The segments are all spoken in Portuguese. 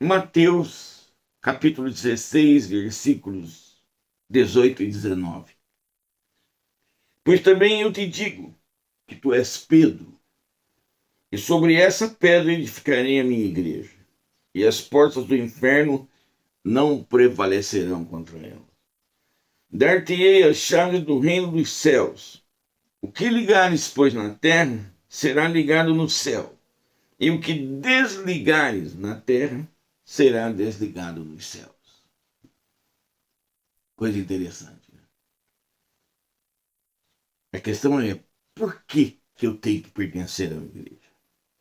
Mateus, capítulo 16, versículos 18 e 19. Pois também eu te digo que tu és Pedro, e sobre essa pedra edificarei a minha igreja, e as portas do inferno não prevalecerão contra ela. Dar-te-ei as chaves do reino dos céus. O que ligares, pois, na terra, será ligado no céu, e o que desligares na terra, será desligado nos céus. Coisa interessante. A questão é, por que eu tenho que pertencer à igreja?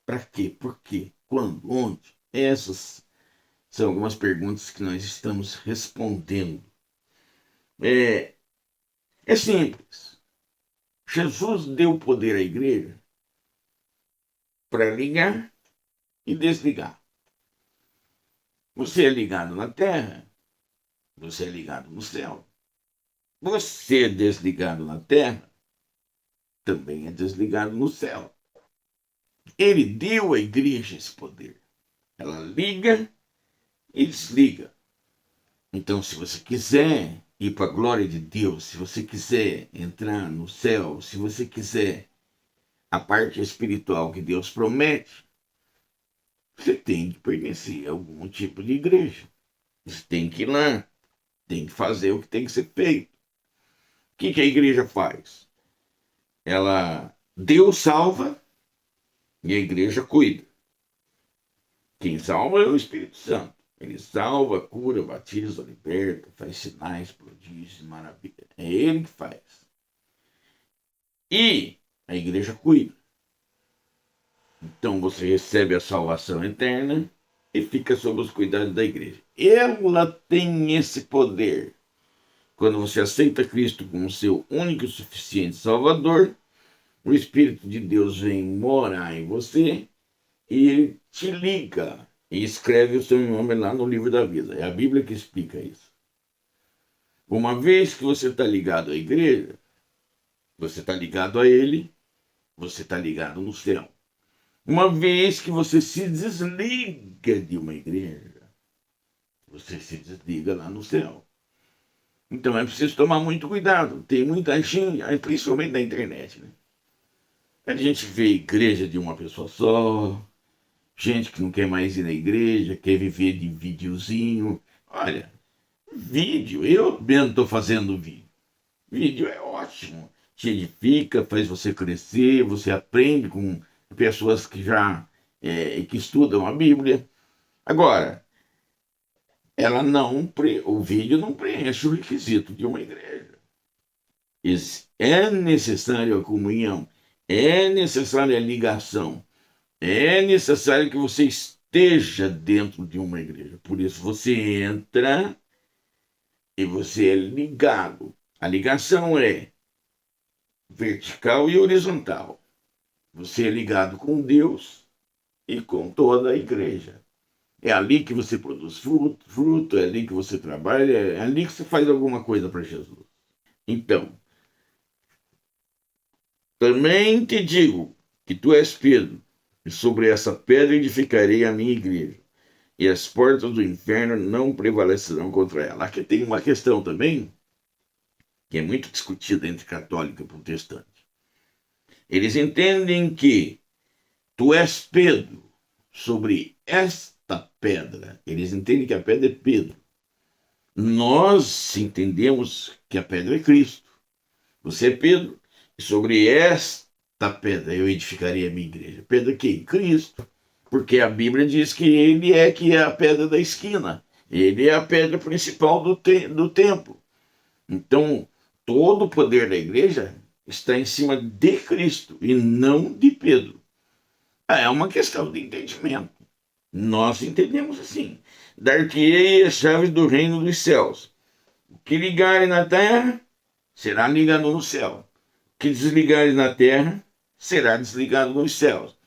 Para quê? Por quê? Quando? Onde? Essas são algumas perguntas que nós estamos respondendo. É, é simples. Jesus deu poder à igreja para ligar e desligar. Você é ligado na terra, você é ligado no céu. Você é desligado na terra, também é desligado no céu. Ele deu à igreja esse poder. Ela liga e desliga. Então, se você quiser ir para a glória de Deus, se você quiser entrar no céu, se você quiser a parte espiritual que Deus promete, você tem que pertencer a algum tipo de igreja. Você tem que ir lá, tem que fazer o que tem que ser feito. O que a igreja faz? Deus salva e a igreja cuida. Quem salva é o Espírito Santo. Ele salva, cura, batiza, liberta, faz sinais, prodígios, maravilhas. É ele que faz. E a igreja cuida. Então você recebe a salvação eterna e fica sob os cuidados da igreja. Ela tem esse poder. Quando você aceita Cristo como seu único e suficiente Salvador, o Espírito de Deus vem morar em você e ele te liga e escreve o seu nome lá no livro da vida. É a Bíblia que explica isso. Uma vez que você está ligado à igreja, você está ligado a ele, você está ligado no céu. Uma vez que você se desliga de uma igreja, você se desliga lá no céu. Então é preciso tomar muito cuidado. Tem muita gente, principalmente na internet, né? A gente vê igreja de uma pessoa só, gente que não quer mais ir na igreja, quer viver de videozinho. Olha, vídeo, eu mesmo estou fazendo vídeo. Vídeo é ótimo, te edifica, faz você crescer, você aprende com pessoas que já que estudam a Bíblia. Agora, o vídeo não preenche o requisito de uma igreja. É necessário a comunhão, é necessária a ligação, é necessário que você esteja dentro de uma igreja. Por isso você entra e você é ligado. A ligação é vertical e horizontal. Você é ligado com Deus e com toda a igreja. É ali que você produz fruto, é ali que você trabalha, é ali que você faz alguma coisa para Jesus. Então, também te digo que tu és Pedro, e sobre essa pedra edificarei a minha igreja, e as portas do inferno não prevalecerão contra ela. Aqui tem uma questão também, que é muito discutida entre católico e protestante. Eles entendem que tu és Pedro, sobre esta pedra. Eles entendem que a pedra é Pedro. Nós entendemos que a pedra é Cristo. Você é Pedro, e sobre esta pedra eu edificaria a minha igreja. Pedra quem? Cristo. Porque a Bíblia diz que é a pedra da esquina. Ele é a pedra principal do templo. Então, todo o poder da igreja está em cima de Cristo e não de Pedro. É uma questão de entendimento. Nós entendemos assim. Dar-te-ei as chaves do reino dos céus. O que ligares na terra, será ligado no céu. O que desligares na terra, será desligado nos céus.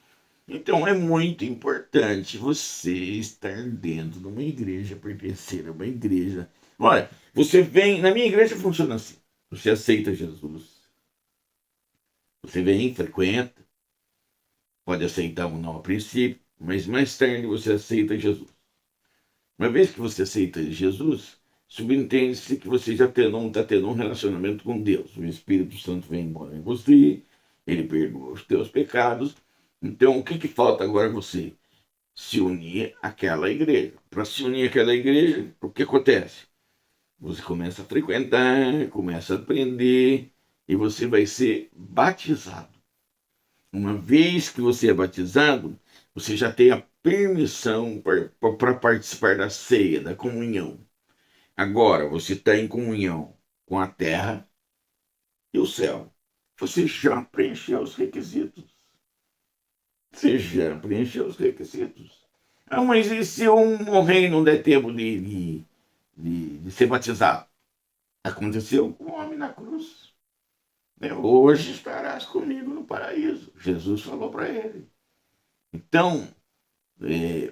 Então é muito importante você estar dentro de uma igreja, pertencer a uma igreja. Olha, você vem. Na minha igreja funciona assim. Você aceita Jesus. Você vem, frequenta, pode aceitar ou não a princípio, mas mais tarde você aceita Jesus. Uma vez que você aceita Jesus, subentende-se que você já não está tendo um relacionamento com Deus. O Espírito Santo vem embora em você, ele perdoa os teus pecados. Então, o que falta agora a você? Se unir àquela igreja. Para se unir àquela igreja, o que acontece? Você começa a frequentar, começa a aprender e você vai ser batizado. Uma vez que você é batizado, você já tem a permissão para participar da ceia, da comunhão. Agora você está em comunhão com a terra e o céu. Você já preencheu os requisitos. Você já preencheu os requisitos. Ah, mas e se eu morrer e não der tempo de ser batizado? Aconteceu com o homem na cruz. Hoje estarás comigo no paraíso. Jesus falou para ele. Então,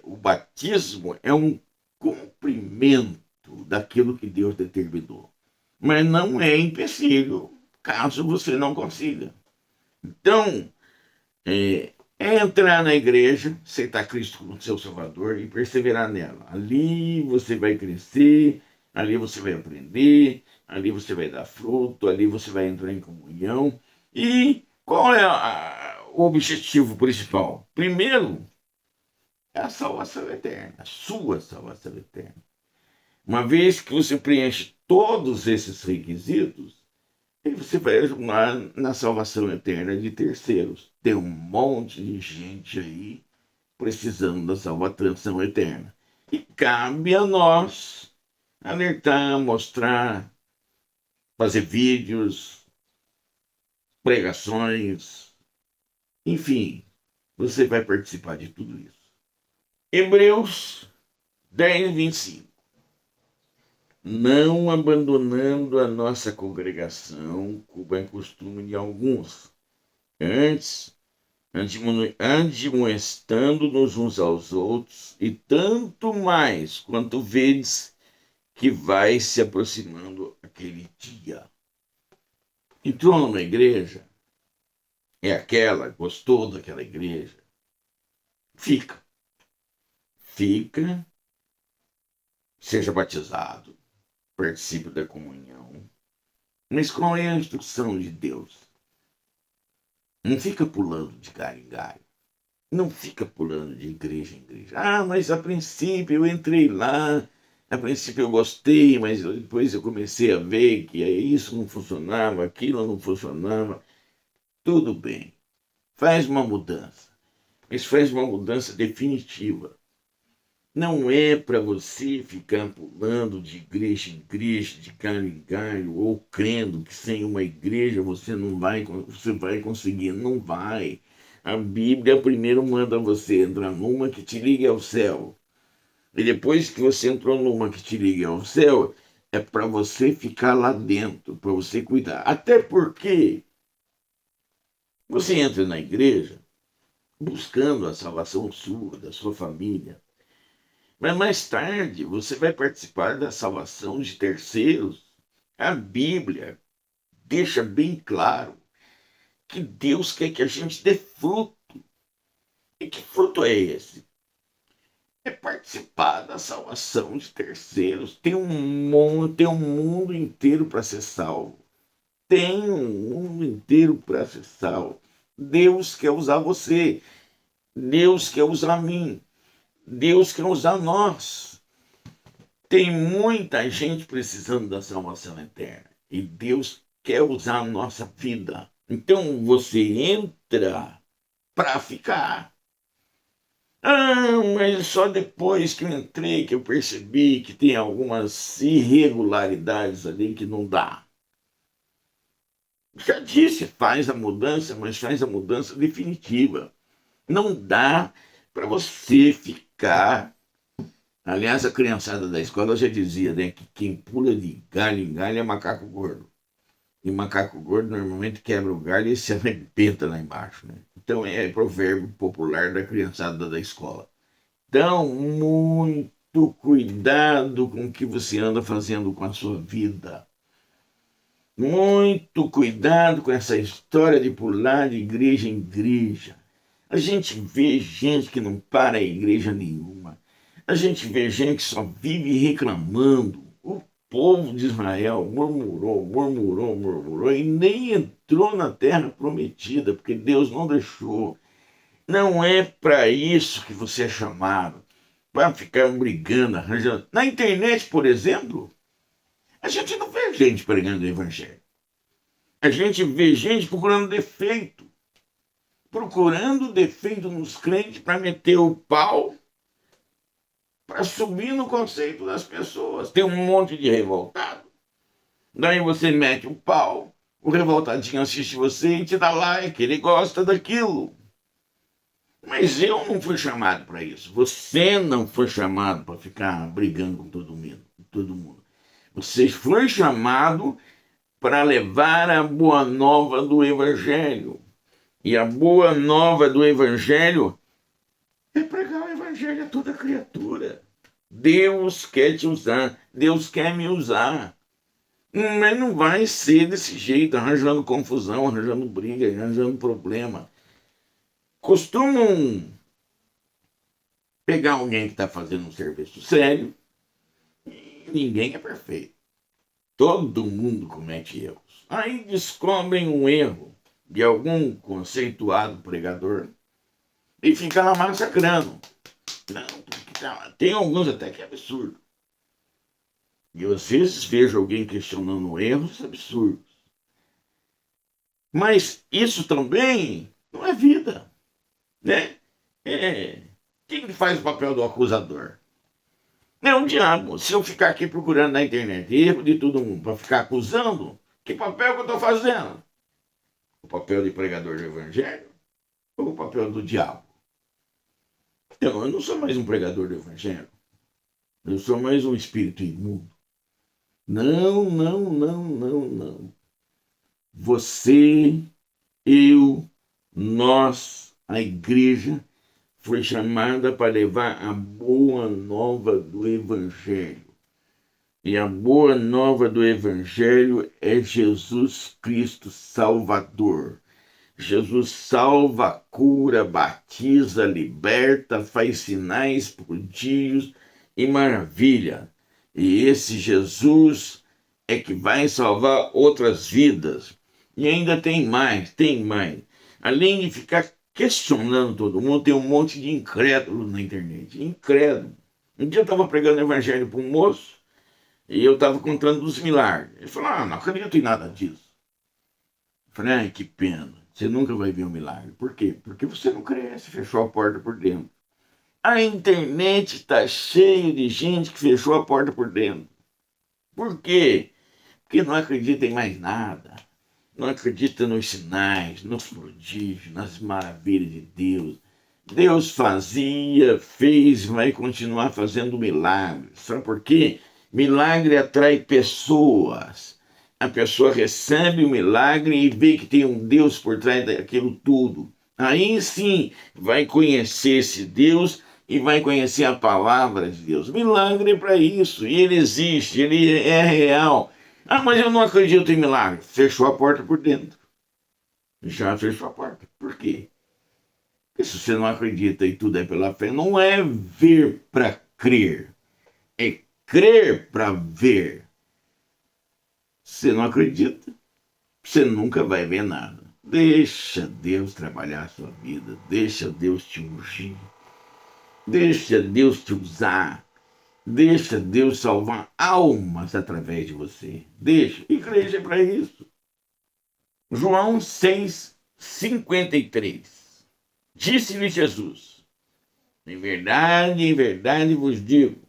o batismo é um cumprimento daquilo que Deus determinou. Mas não é empecilho, caso você não consiga. Então, é entrar na igreja, aceitar Cristo como seu Salvador e perseverar nela. Ali você vai crescer, ali você vai aprender, ali você vai dar fruto, ali você vai entrar em comunhão. E qual é o objetivo principal? Primeiro, é a salvação eterna, a sua salvação eterna. Uma vez que você preenche todos esses requisitos, aí você vai ajudar na salvação eterna de terceiros. Tem um monte de gente aí precisando da salvação eterna. E cabe a nós alertar, mostrar, fazer vídeos, pregações, enfim, você vai participar de tudo isso. Hebreus 10:25. Não abandonando a nossa congregação, como é costume de alguns. Antes, admoestando-nos uns aos outros, e tanto mais quanto vedes que vai se aproximando aquele dia. Entrou numa igreja, gostou daquela igreja, fica, seja batizado, participe da comunhão. Mas qual é a instrução de Deus? Não fica pulando de galho em galho. Não fica pulando de igreja em igreja. Ah, mas a princípio eu entrei lá, a princípio eu gostei, mas depois eu comecei a ver que isso não funcionava, aquilo não funcionava. Tudo bem. Faz uma mudança. Mas faz uma mudança definitiva. Não é para você ficar pulando de igreja em igreja, de galho em galho, ou crendo que sem uma igreja você vai conseguir. Não vai. A Bíblia primeiro manda você entrar numa que te ligue ao céu. E depois que você entrou numa que te ligue ao céu, é para você ficar lá dentro, para você cuidar. Até porque você entra na igreja buscando a salvação sua, da sua família. Mas mais tarde você vai participar da salvação de terceiros. A Bíblia deixa bem claro que Deus quer que a gente dê fruto. E que fruto é esse? É participar da salvação de terceiros. Tem um mundo inteiro para ser salvo. Tem um mundo inteiro para ser salvo. Deus quer usar você. Deus quer usar mim. Deus quer usar nós. Tem muita gente precisando da salvação eterna. E Deus quer usar a nossa vida. Então você entra para ficar. Ah, mas só depois que eu entrei que eu percebi que tem algumas irregularidades ali que não dá. Já disse, faz a mudança, mas faz a mudança definitiva. Não dá para você ficar. Aliás, a criançada da escola já dizia, né, que quem pula de galho em galho é macaco gordo. E macaco gordo normalmente quebra o galho e se arrebenta lá embaixo. Né? Então é provérbio popular da criançada da escola. Então, muito cuidado com o que você anda fazendo com a sua vida. Muito cuidado com essa história de pular de igreja em igreja. A gente vê gente que não para em igreja nenhuma. A gente vê gente que só vive reclamando. O povo de Israel murmurou, murmurou, murmurou e nem entrou na terra prometida, porque Deus não deixou. Não é para isso que você é chamado, para ficar brigando, arranjando. Na internet, por exemplo, a gente não vê gente pregando o evangelho. A gente vê gente procurando defeito nos crentes para meter o pau, para subir no conceito das pessoas. Tem um monte de revoltado. Daí você mete o pau, o revoltadinho assiste você e te dá like, ele gosta daquilo. Mas eu não fui chamado para isso. Você não foi chamado para ficar brigando com todo mundo. Você foi chamado para levar a boa nova do Evangelho. E a boa nova do Evangelho é pregar o Evangelho a toda criatura. Deus quer te usar, Deus quer me usar. Mas não vai ser desse jeito, arranjando confusão, arranjando briga, arranjando problema. Costumam pegar alguém que está fazendo um serviço sério e ninguém é perfeito. Todo mundo comete erros. Aí descobrem um erro de algum conceituado pregador e fica lá massacrando. Não, tem alguns até que é absurdo. E às vezes vejo alguém questionando erros absurdos. Mas isso também não é vida, né? Quem faz o papel do acusador? É um diabo. Se eu ficar aqui procurando na internet erro de todo mundo para ficar acusando, que papel que eu estou fazendo? O papel de pregador do evangelho ou o papel do diabo? Então, eu não sou mais um pregador do evangelho. Eu sou mais um espírito imundo. Não, não, não, não, não. Você, eu, nós, a igreja, foi chamada para levar a boa nova do Evangelho. E a boa nova do Evangelho é Jesus Cristo Salvador. Jesus salva, cura, batiza, liberta, faz sinais, prodígios e maravilha. E esse Jesus é que vai salvar outras vidas. E ainda tem mais, tem mais. Além de ficar questionando todo mundo, tem um monte de incrédulo na internet. Incrédulo. Um dia eu estava pregando o evangelho para um moço e eu estava contando dos milagres. Ele falou, não acredito em nada disso. Eu falei, que pena. Você nunca vai ver um milagre. Por quê? Porque você não cresce, fechou a porta por dentro. A internet está cheia de gente que fechou a porta por dentro. Por quê? Porque não acredita em mais nada. Não acredita nos sinais, nos prodígios, nas maravilhas de Deus. Deus fazia, fez, vai continuar fazendo milagres. Sabe por quê? Milagre atrai pessoas. A pessoa recebe o milagre e vê que tem um Deus por trás daquilo tudo. Aí sim vai conhecer esse Deus e vai conhecer a palavra de Deus. Milagre é para isso. E ele existe, ele é real. Mas eu não acredito em milagre. Fechou a porta por dentro. Já fechou a porta. Por quê? Porque se você não acredita e tudo é pela fé, não é ver para crer. É crer para ver. Se você não acredita, você nunca vai ver nada. Deixa Deus trabalhar a sua vida. Deixa Deus te ungir. Deixa Deus te usar. Deixa Deus salvar almas através de você. Deixa. Igreja é para isso. João 6:53. Disse-lhe Jesus: em verdade vos digo,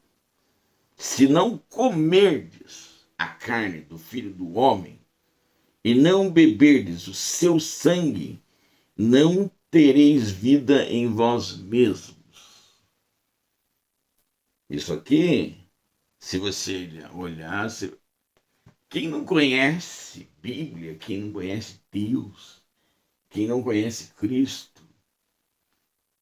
se não comerdes a carne do Filho do Homem e não beberdes o seu sangue, não tereis vida em vós mesmos. Isso aqui, se você olhar, quem não conhece Bíblia, quem não conhece Deus, quem não conhece Cristo,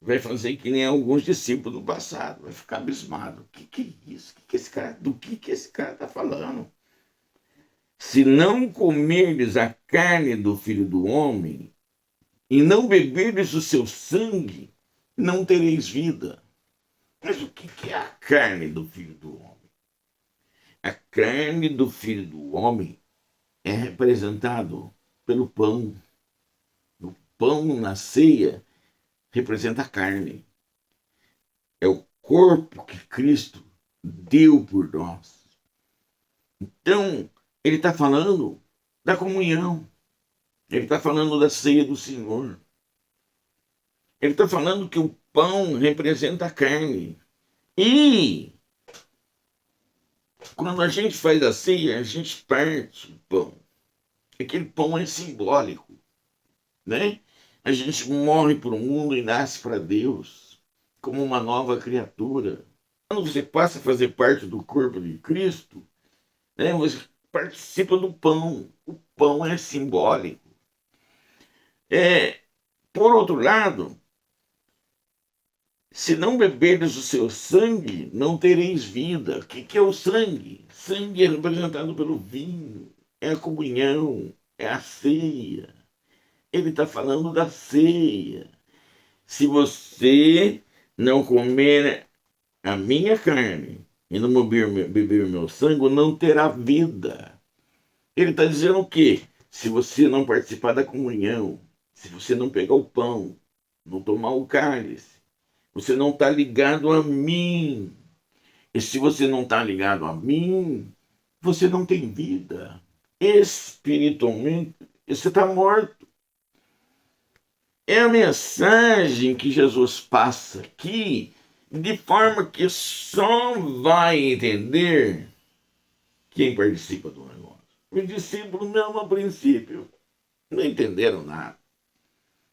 vai fazer que nem alguns discípulos do passado, vai ficar abismado. O que é isso? Do que esse cara está falando? Se não comerdes a carne do Filho do Homem e não beberdes o seu sangue, não tereis vida. Mas o que é a carne do Filho do Homem? A carne do Filho do Homem é representado pelo pão. O pão na ceia representa a carne. É o corpo que Cristo deu por nós. Então, ele está falando da comunhão. Ele está falando da ceia do Senhor. Ele está falando que o pão representa a carne. E quando a gente faz a ceia, a gente parte o pão. Aquele pão é simbólico, né? A gente morre para o mundo e nasce para Deus como uma nova criatura. Quando você passa a fazer parte do corpo de Cristo, né, você participa do pão. O pão é simbólico. Por outro lado, se não beberdes o seu sangue, não tereis vida. O que é o sangue? Sangue é representado pelo vinho, é a comunhão, é a ceia. Ele está falando da ceia. Se você não comer a minha carne e não beber o meu sangue, não terá vida. Ele está dizendo o quê? Se você não participar da comunhão, se você não pegar o pão, não tomar o cálice, você não está ligado a mim. E se você não está ligado a mim, você não tem vida. Espiritualmente, você está morto. É a mensagem que Jesus passa aqui, de forma que só vai entender quem participa do negócio. Os discípulos, mesmo a princípio, não entenderam nada.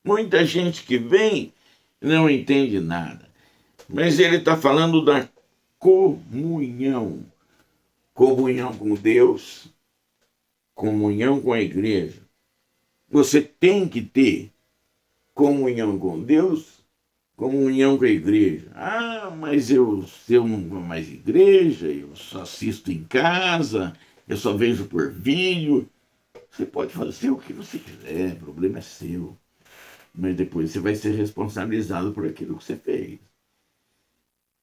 Muita gente que vem não entende nada. Mas ele está falando da comunhão. Comunhão com Deus, comunhão com a igreja. Você tem que ter comunhão com Deus, comunhão com a igreja. Ah, mas eu não vou mais igreja, eu só assisto em casa, eu só vejo por vídeo. Você pode fazer o que você quiser, o problema é seu. Mas depois você vai ser responsabilizado por aquilo que você fez.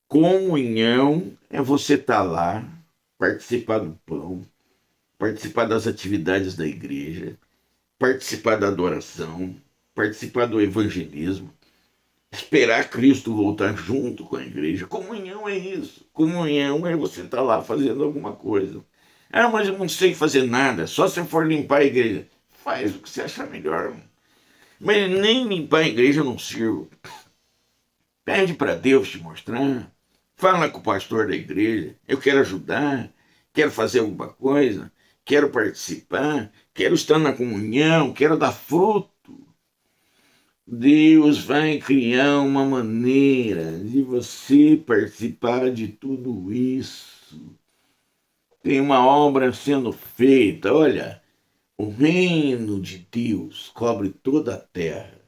Comunhão é você estar lá, participar do pão, participar das atividades da igreja, participar da adoração, participar do evangelismo, esperar Cristo voltar junto com a igreja. Comunhão é isso. Comunhão é você estar lá fazendo alguma coisa. Ah, mas eu não sei fazer nada, só se eu for limpar a igreja. Faz o que você achar melhor. Mas nem limpar a igreja eu não sirvo. Pede para Deus te mostrar. Fala com o pastor da igreja. Eu quero ajudar, quero fazer alguma coisa, quero participar, quero estar na comunhão, quero dar fruto. Deus vai criar uma maneira de você participar de tudo isso. Tem uma obra sendo feita. Olha, o reino de Deus cobre toda a terra.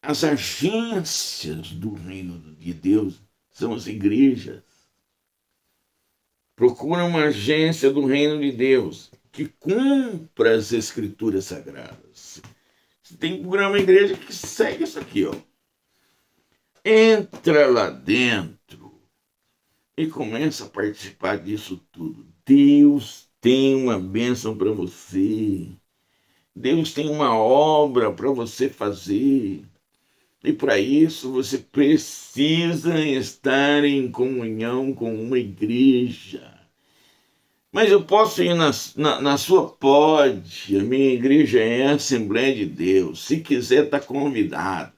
As agências do reino de Deus são as igrejas. Procura uma agência do reino de Deus que cumpra as escrituras sagradas. Tem uma igreja que segue isso aqui, ó. Entra lá dentro e começa a participar disso tudo. Deus tem uma bênção para você. Deus tem uma obra para você fazer. E para isso você precisa estar em comunhão com uma igreja. Mas eu posso ir na sua? Pode. A minha igreja é a Assembleia de Deus. Se quiser, está convidado.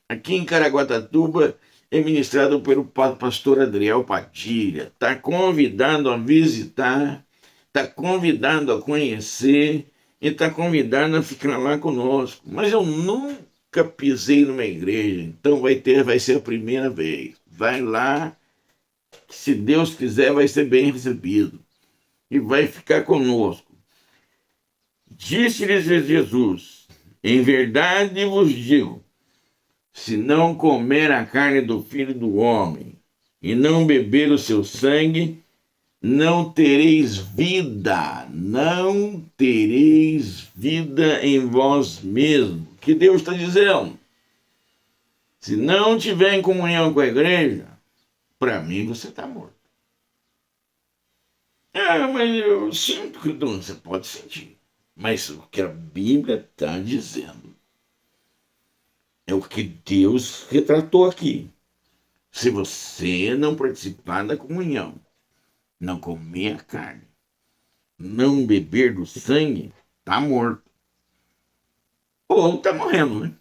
Aqui em Caraguatatuba é ministrado pelo pastor Adriel Padilha. Está convidado a visitar, está convidado a conhecer e está convidado a ficar lá conosco. Mas eu nunca pisei numa igreja, então vai ser a primeira vez. Vai lá, se Deus quiser, vai ser bem recebido. E vai ficar conosco. Disse-lhes Jesus: em verdade vos digo, se não comer a carne do Filho do Homem e não beber o seu sangue, não tereis vida. Não tereis vida em vós mesmos. Que Deus está dizendo? Se não tiver em comunhão com a igreja, para mim você está morto. Ah, mas eu sinto que não, você pode sentir. Mas o que a Bíblia está dizendo é o que Deus retratou aqui. Se você não participar da comunhão, não comer a carne, não beber do sangue, está morto. Ou está morrendo, né?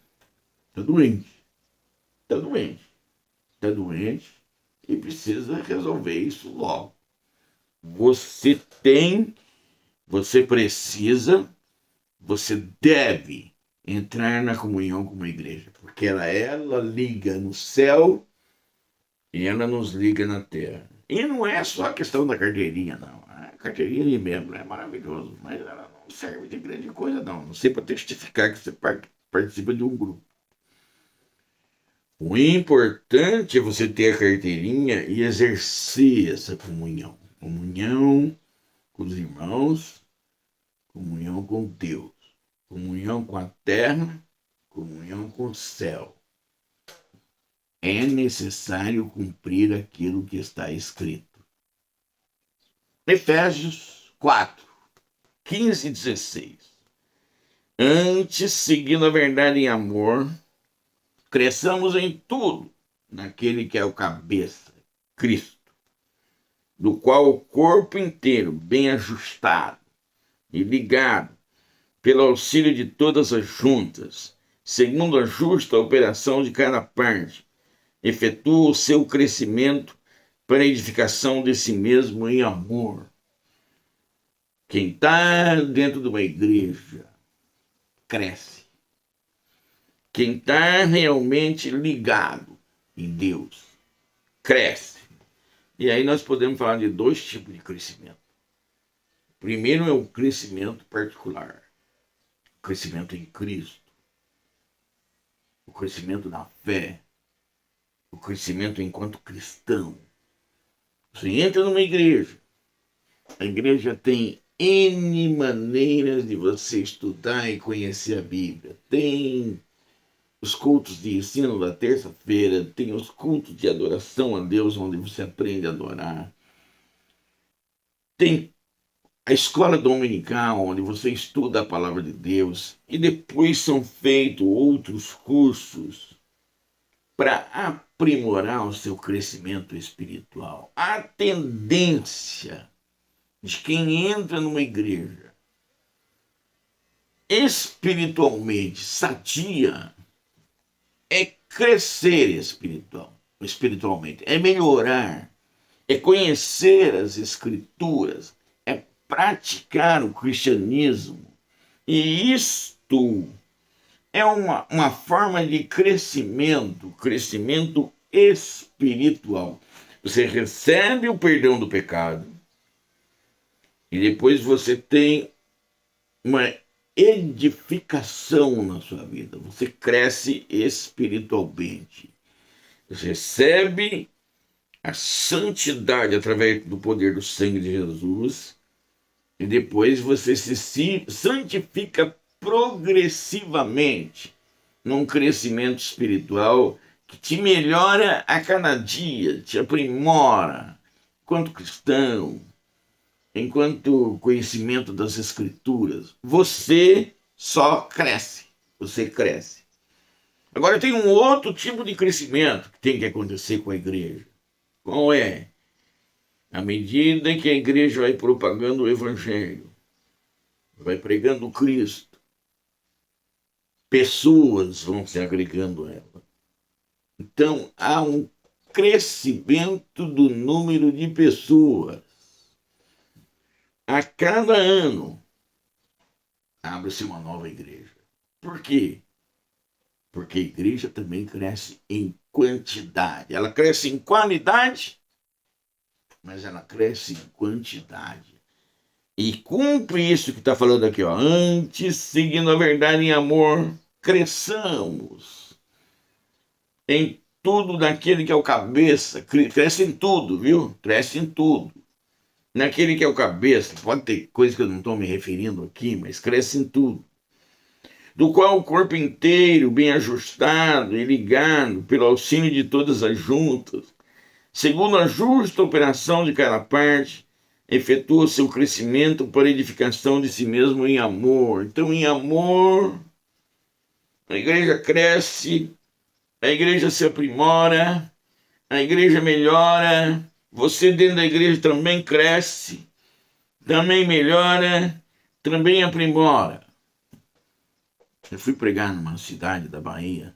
Está doente. Está doente. Está doente e precisa resolver isso logo. Você tem, você precisa, você deve entrar na comunhão com uma igreja, porque ela liga no céu e ela nos liga na terra. E não é só a questão da carteirinha, não. A carteirinha de membro é maravilhoso, mas ela não serve de grande coisa, não. Não sei para testificar que você participa de um grupo. O importante é você ter a carteirinha e exercer essa comunhão. Comunhão com os irmãos, comunhão com Deus, comunhão com a terra, comunhão com o céu. É necessário cumprir aquilo que está escrito. Efésios 4, 15 e 16. Antes, seguindo a verdade em amor, cresçamos em tudo naquele que é o cabeça, Cristo, do qual o corpo inteiro, bem ajustado e ligado, pelo auxílio de todas as juntas, segundo a justa operação de cada parte, efetua o seu crescimento para a edificação de si mesmo em amor. Quem está dentro de uma igreja cresce. Quem está realmente ligado em Deus cresce. E aí nós podemos falar de dois tipos de crescimento. O primeiro é o crescimento particular, o crescimento em Cristo, o crescimento na fé, o crescimento enquanto cristão. Você entra numa igreja, a igreja tem N maneiras de você estudar e conhecer a Bíblia. Tem os cultos de ensino da terça-feira, tem os cultos de adoração a Deus, onde você aprende a adorar. Tem a escola dominical, onde você estuda a palavra de Deus. E depois são feitos outros cursos para aprimorar o seu crescimento espiritual. A tendência de quem entra numa igreja espiritualmente sadia é crescer espiritualmente, é melhorar, é conhecer as escrituras, é praticar o cristianismo. E isto é uma forma de crescimento espiritual. Você recebe o perdão do pecado e depois você tem uma edificação na sua vida. Você cresce espiritualmente. Você recebe a santidade através do poder do sangue de Jesus e depois você se santifica progressivamente num crescimento espiritual que te melhora a cada dia, te aprimora enquanto cristão, enquanto conhecimento das escrituras. Você só cresce, você cresce. Agora tem um outro tipo de crescimento que tem que acontecer com a igreja. Qual é? À medida que a igreja vai propagando o evangelho, vai pregando Cristo, pessoas vão se agregando a ela. Então, há um crescimento do número de pessoas. A cada ano, abre-se uma nova igreja. Por quê? Porque a igreja também cresce em quantidade. Ela cresce em qualidade, mas ela cresce em quantidade. E cumpre isso que está falando aqui, ó. Antes, seguindo a verdade em amor, cresçamos em tudo naquele que é o cabeça. Cresce em tudo, viu? Cresce em tudo. Naquele que é o cabeça. Pode ter coisa que eu não estou me referindo aqui, mas cresce em tudo. Do qual o corpo inteiro, bem ajustado e ligado, pelo auxílio de todas as juntas, segundo a justa operação de cada parte, efetua seu crescimento para edificação de si mesmo em amor. Então, em amor, a igreja cresce, a igreja se aprimora, a igreja melhora, você dentro da igreja também cresce, também melhora, também aprimora. Eu fui pregar numa cidade da Bahia,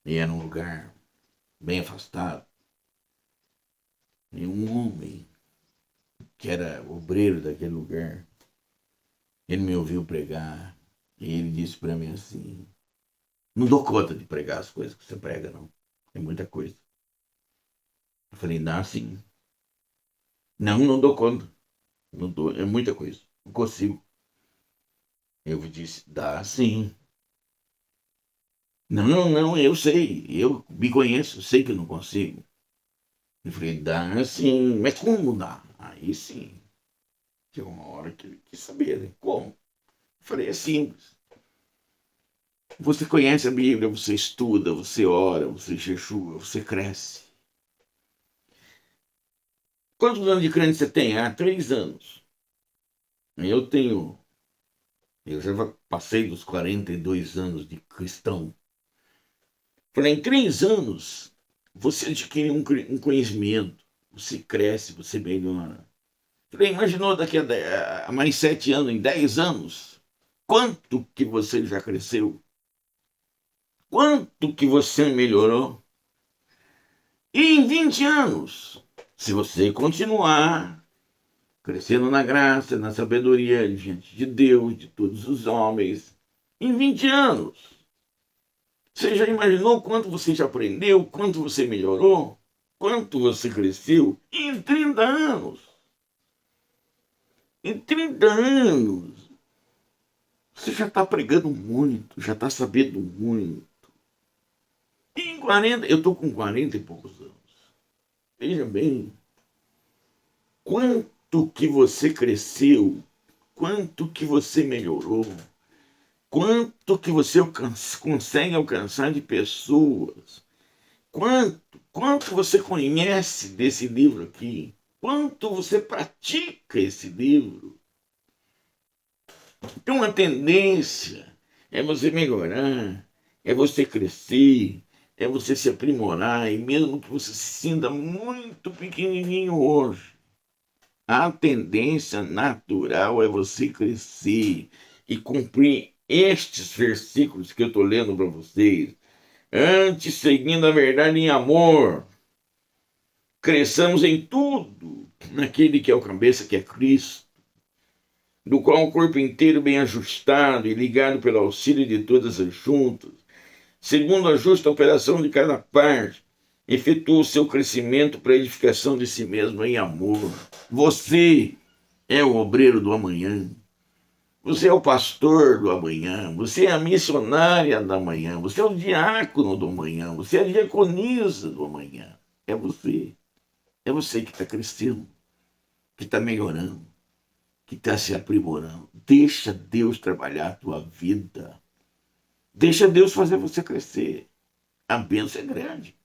e era um lugar bem afastado, e um homem que era obreiro daquele lugar, ele me ouviu pregar, e ele disse para mim assim: não dou conta de pregar as coisas que você prega, não. É muita coisa. Eu falei: dá sim. Não, não dou conta. Não dou, é muita coisa. Não consigo. Eu disse: dá sim. Não, não, não, eu sei. Eu me conheço, sei que eu não consigo. Eu falei: dá sim. Mas como dá? Aí sim. Chegou uma hora que ele quis saber, né? Como? Eu falei: é simples. Você conhece a Bíblia, você estuda, você ora, você jejua, você cresce. Quantos anos de crente você tem? 3 anos. Eu tenho. Eu já passei dos 42 anos de cristão. Falei: em 3 anos, você adquire um conhecimento, você cresce, você melhora. Falei: imaginou daqui a mais 7 anos, em 10 anos, quanto que você já cresceu? Quanto que você melhorou? E em 20 anos, se você continuar crescendo na graça, na sabedoria diante de Deus, de todos os homens, em 20 anos, você já imaginou quanto você já aprendeu, quanto você melhorou, quanto você cresceu? Em 30 anos. Em 30 anos, você já está pregando muito, já está sabendo muito. E em 40, eu estou com 40 e poucos anos. Veja bem, quanto que você cresceu, quanto que você melhorou, quanto que você consegue alcançar de pessoas, quanto você conhece desse livro aqui, quanto você pratica esse livro. Então a tendência é você melhorar, é você crescer, é você se aprimorar, e mesmo que você se sinta muito pequenininho hoje, a tendência natural é você crescer e cumprir estes versículos que eu estou lendo para vocês. Antes, seguindo a verdade em amor, cresçamos em tudo naquele que é o cabeça, que é Cristo, do qual o corpo inteiro bem ajustado e ligado pelo auxílio de todas as juntas, segundo a justa operação de cada parte, efetua o seu crescimento para a edificação de si mesmo em amor. Você é o obreiro do amanhã. Você é o pastor do amanhã. Você é a missionária da manhã. Você é o diácono do amanhã. Você é a diaconisa do amanhã. É você. É você que está crescendo, que está melhorando, que está se aprimorando. Deixa Deus trabalhar a tua vida. Deixa Deus fazer você crescer. A bênção é grande.